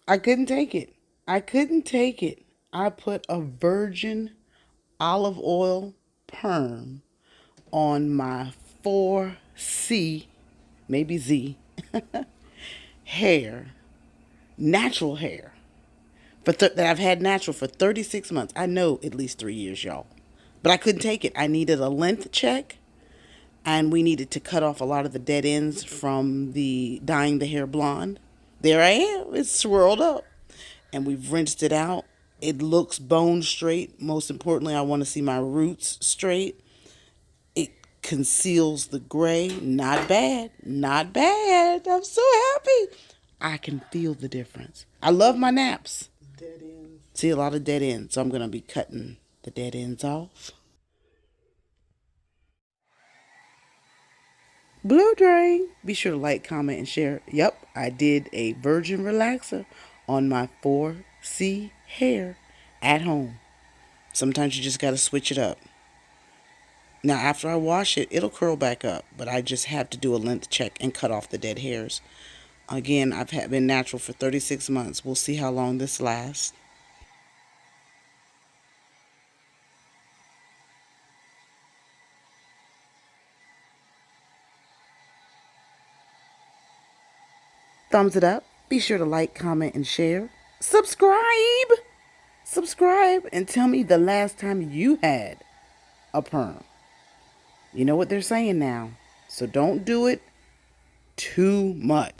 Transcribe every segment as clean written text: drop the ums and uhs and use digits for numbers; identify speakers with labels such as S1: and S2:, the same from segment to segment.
S1: I couldn't take it. I couldn't take it. I put a virgin olive oil perm on my 4C, maybe Z, hair, natural hair, that I've had natural for 36 months. I know at least 3 years, y'all. But I couldn't take it. I needed a length check, and we needed to cut off a lot of the dead ends from the dyeing the hair blonde. There I am. It's swirled up. And we've rinsed it out. It looks bone straight. Most importantly, I want to see my roots straight. It conceals the gray. Not bad. Not bad. I'm so happy. I can feel the difference. I love my naps. Dead ends. See a lot of dead ends. So I'm going to be cutting the dead ends off. Blue Drain. Be sure to like, comment, and share. Yep, I did a virgin relaxer on my 4C hair at home. Sometimes you just got to switch it up. Now, after I wash it, it'll curl back up, but I just have to do a length check and cut off the dead hairs. Again, been natural for 36 months. We'll see how long this lasts. Thumbs it up. Be sure to like, comment, and share. Subscribe! Subscribe and tell me the last time you had a perm. You know what they're saying now. So don't do it too much.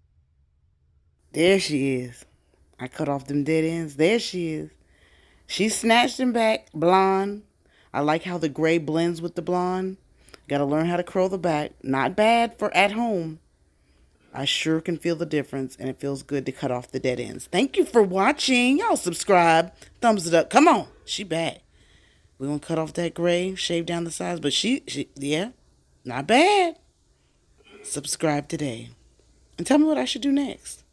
S1: There she is. I cut off them dead ends. There she is. She snatched them back, blonde. I like how the gray blends with the blonde. Got to learn how to curl the back. Not bad for at home. I sure can feel the difference, and it feels good to cut off the dead ends. Thank you for watching. Y'all subscribe. Thumbs it up. Come on. She back. We're going to cut off that gray, shave down the sides, but yeah, not bad. Subscribe today. And tell me what I should do next.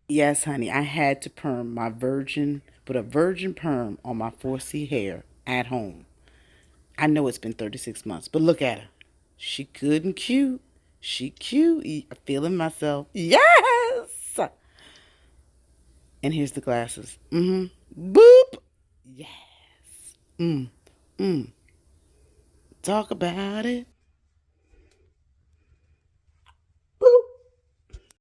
S1: Yes, honey, I had to perm put a virgin perm on my 4C hair at home. I know it's been 36 months, but look at her. She good and cute. She cute. I'm feeling myself. Yes! And here's the glasses. Boop! Yes. Talk about it.